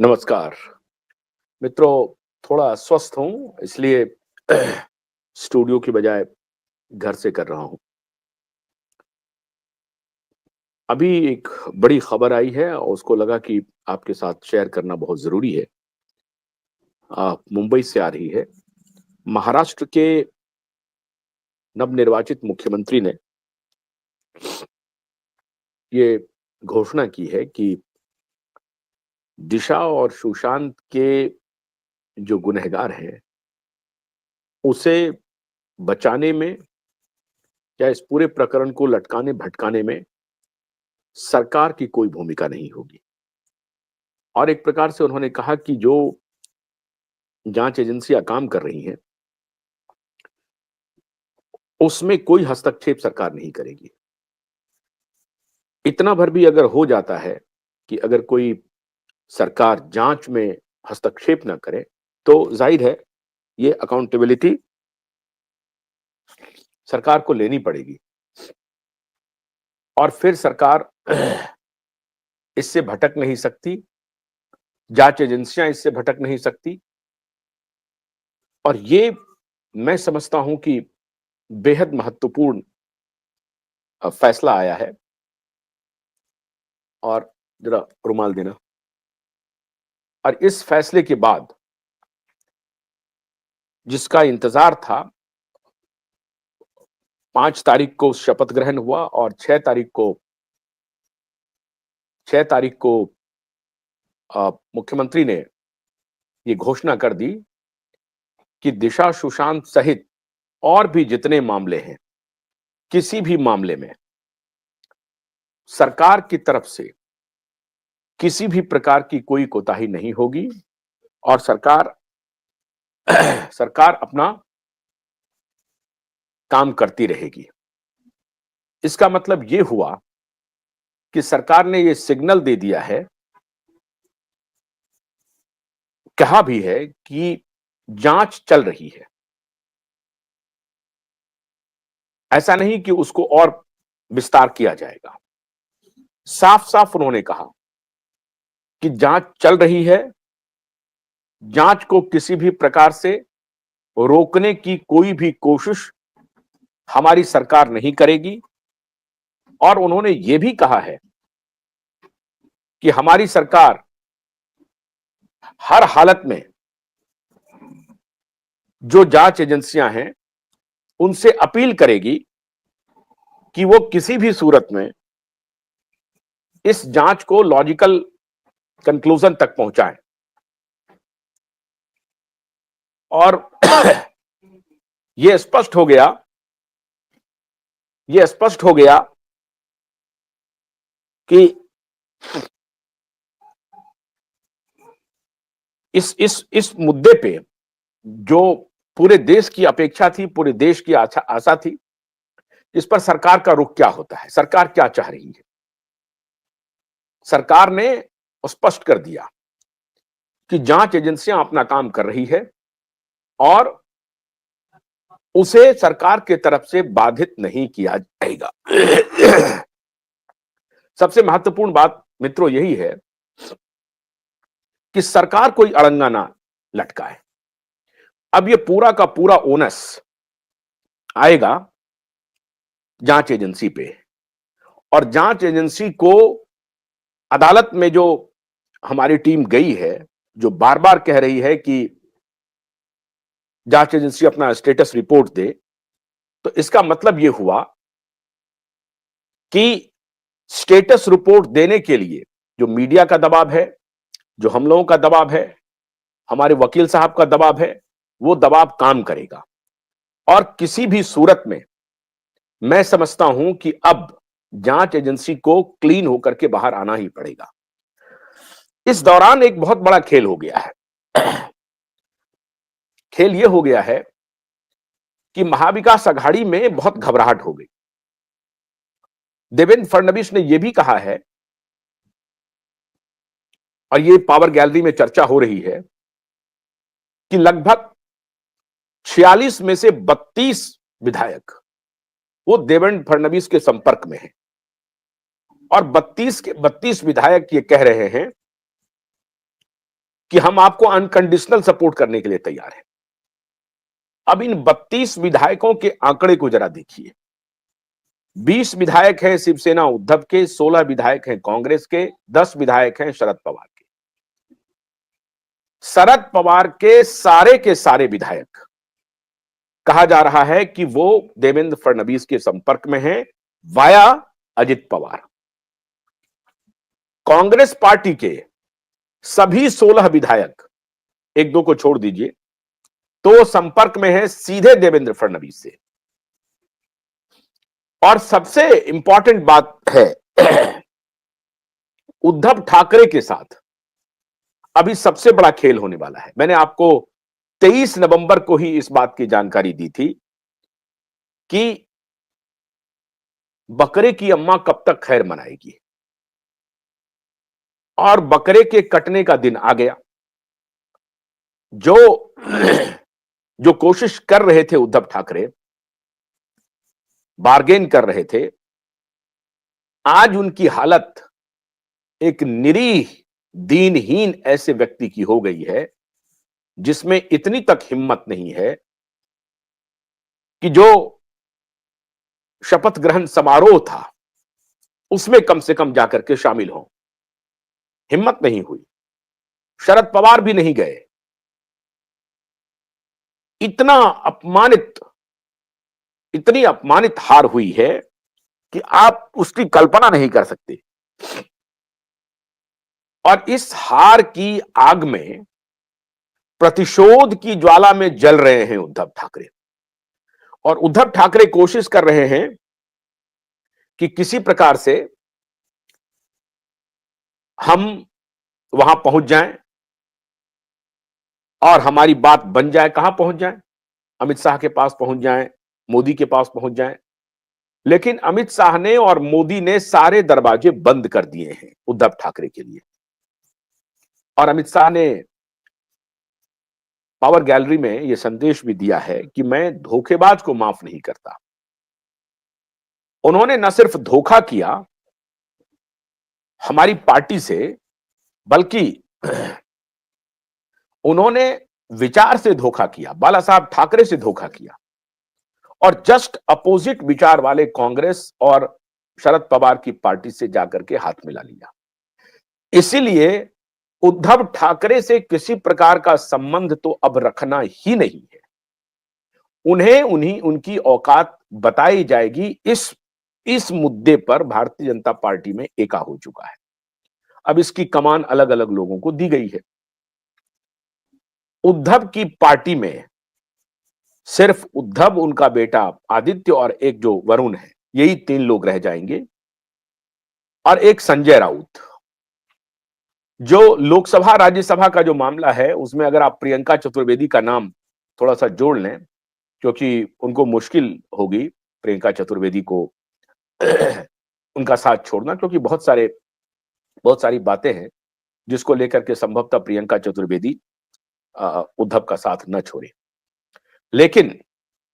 नमस्कार मित्रों। थोड़ा अस्वस्थ हूँ इसलिए स्टूडियो की बजाय घर से कर रहा हूँ। अभी एक बड़ी खबर आई है और उसको लगा कि आपके साथ शेयर करना बहुत ज़रूरी है। मुंबई से आ रही है। महाराष्ट्र के नवनिर्वाचित मुख्यमंत्री ने ये घोषणा की है कि दिशा और सुशांत के जो गुनहगार हैं, उसे बचाने में या इस पूरे प्रकरण को लटकाने-भटकाने में सरकार की कोई भूमिका नहीं होगी। और एक प्रकार से उन्होंने कहा कि जो जांच एजेंसियां काम कर रही हैं, उसमें कोई हस्तक्षेप सरकार नहीं करेगी। इतना भर भी अगर हो जाता है कि अगर कोई सरकार जांच में हस्तक्षेप ना करे, तो जाहिर है ये अकाउंटेबिलिटी सरकार को लेनी पड़ेगी और फिर सरकार इससे भटक नहीं सकती, जांच एजेंसियां इससे भटक नहीं सकती। और ये मैं समझता हूं कि बेहद महत्वपूर्ण फैसला आया है। और जरा रुमाल देना। और इस फैसले के बाद जिसका इंतजार था, 5 तारीख को शपथ ग्रहण हुआ और 6 तारीख को मुख्यमंत्री ने ये घोषणा कर दी कि दिशा सुशांत सहित और भी जितने मामले हैं, किसी भी मामले में सरकार की तरफ से किसी भी प्रकार की कोई कोताही नहीं होगी और सरकार सरकार अपना काम करती रहेगी। इसका मतलब ये हुआ कि सरकार ने ये सिग्नल दे दिया है, कहा भी है कि जांच चल रही है। ऐसा नहीं कि उसको और विस्तार किया जाएगा। साफ-साफ उन्होंने कहा कि जांच चल रही है, जांच को किसी भी प्रकार से रोकने की कोई भी कोशिश हमारी सरकार नहीं करेगी। और उन्होंने ये भी कहा है कि हमारी सरकार हर हालत में जो जांच एजेंसियां हैं, उनसे अपील करेगी कि वो किसी भी सूरत में इस जांच को लॉजिकल कंक्लूजन तक पहुंचाएं। और यह स्पष्ट हो गया यह स्पष्ट हो गया कि इस मुद्दे पे जो पूरे देश की अपेक्षा थी, पूरे देश की आशा थी, इस पर सरकार का रुख क्या होता है, सरकार क्या चाह रही है। सरकार ने स्पष्ट कर दिया कि जांच एजेंसियां अपना काम कर रही है और उसे सरकार की तरफ से बाधित नहीं किया जाएगा। सबसे महत्वपूर्ण बात मित्रों यही है कि सरकार कोई अड़ंगा ना लटकाए। अब ये पूरा का पूरा ओनस आएगा जांच एजेंसी पे। और जांच एजेंसी को अदालत में जो हमारी टीम गई है, जो बार-बार कह रही है कि जांच एजेंसी अपना स्टेटस रिपोर्ट दे, तो इसका मतलब यह हुआ कि स्टेटस रिपोर्ट देने के लिए जो मीडिया का दबाव है, जो हम लोगों का दबाव है, हमारे वकील साहब का दबाव है, वो दबाव काम करेगा। और किसी भी सूरत में मैं समझता हूं कि अब जांच एजेंसी को क्लीन होकर के बाहर आना ही पड़ेगा। इस दौरान एक बहुत बड़ा खेल हो गया है। खेल यह हो गया है कि महाविकास अघाड़ी में बहुत घबराहट हो गई। देवेंद्र फडणवीस ने यह भी कहा है, और ये पावर गैलरी में चर्चा हो रही है, कि लगभग 46 में से 32 विधायक वो देवेंद्र फडणवीस के संपर्क में हैं। और 32 के 32 विधायक ये कह रहे हैं कि हम आपको अनकंडीशनल सपोर्ट करने के लिए तैयार हैं। अब इन 32 विधायकों के आंकड़े को जरा देखिए। 20 विधायक हैं शिवसेना उद्धव के, 16 विधायक हैं कांग्रेस के, 10 विधायक हैं शरद पवार के। शरद पवार के सारे विधायक कहा जा रहा है कि वो देवेंद्र फडणवीस के संपर्क में हैं वाया अजित पवार। कांग्रेस पार्टी के सभी 16 विधायक, एक दो को छोड़ दीजिए, तो संपर्क में है सीधे देवेंद्र फडणवीस से। और सबसे इंपॉर्टेंट बात है उद्धव ठाकरे के साथ अभी सबसे बड़ा खेल होने वाला है। मैंने आपको 23 नवंबर को ही इस बात की जानकारी दी थी कि बकरे की अम्मा कब तक खैर मनाएगी, और बकरे के कटने का दिन आ गया। जो कोशिश कर रहे थे उद्धव ठाकरे, बार्गेन कर रहे थे, आज उनकी हालत एक निरीह दीनहीन ऐसे व्यक्ति की हो गई है जिसमें इतनी तक हिम्मत नहीं है कि जो शपथ ग्रहण समारोह था उसमें कम से कम जाकर के शामिल हो। हिम्मत नहीं हुई, शरद पवार भी नहीं गए। इतनी अपमानित हार हुई है कि आप उसकी कल्पना नहीं कर सकते। और इस हार की आग में, प्रतिशोध की ज्वाला में जल रहे हैं उद्धव ठाकरे। और उद्धव ठाकरे कोशिश कर रहे हैं कि किसी प्रकार से हम वहां पहुंच जाएं और हमारी बात बन जाए। कहां पहुंच जाएं? अमित शाह के पास पहुंच जाएं, मोदी के पास पहुंच जाएं। लेकिन अमित शाह ने और मोदी ने सारे दरवाजे बंद कर दिए हैं उद्धव ठाकरे के लिए। और अमित शाह ने पावर गैलरी में यह संदेश भी दिया है कि मैं धोखेबाज को माफ नहीं करता। उन्होंने न सिर्फ धोखा किया हमारी पार्टी से, बल्कि उन्होंने विचार से धोखा किया, बाला साहब ठाकरे से धोखा किया, और जस्ट अपोजिट विचार वाले कांग्रेस और शरद पवार की पार्टी से जाकर के हाथ मिला लिया। इसीलिए उद्धव ठाकरे से किसी प्रकार का संबंध तो अब रखना ही नहीं है। उन्हें उनकी औकात बताई जाएगी। इस मुद्दे पर भारतीय जनता पार्टी में एका हो चुका है। अब इसकी कमान अलग अलग लोगों को दी गई है। उद्धव की पार्टी में सिर्फ उद्धव, उनका बेटा आदित्य और एक जो वरुण है, यही 3 लोग रह जाएंगे। और एक संजय राउत, जो लोकसभा राज्यसभा का जो मामला है उसमें अगर आप प्रियंका चतुर्वेदी का नाम थोड़ा सा जोड़ लें, क्योंकि उनको मुश्किल होगी प्रियंका चतुर्वेदी को उनका साथ छोड़ना, क्योंकि बहुत सारी बातें हैं जिसको लेकर के संभवतः प्रियंका चतुर्वेदी उद्धव का साथ न छोड़े। लेकिन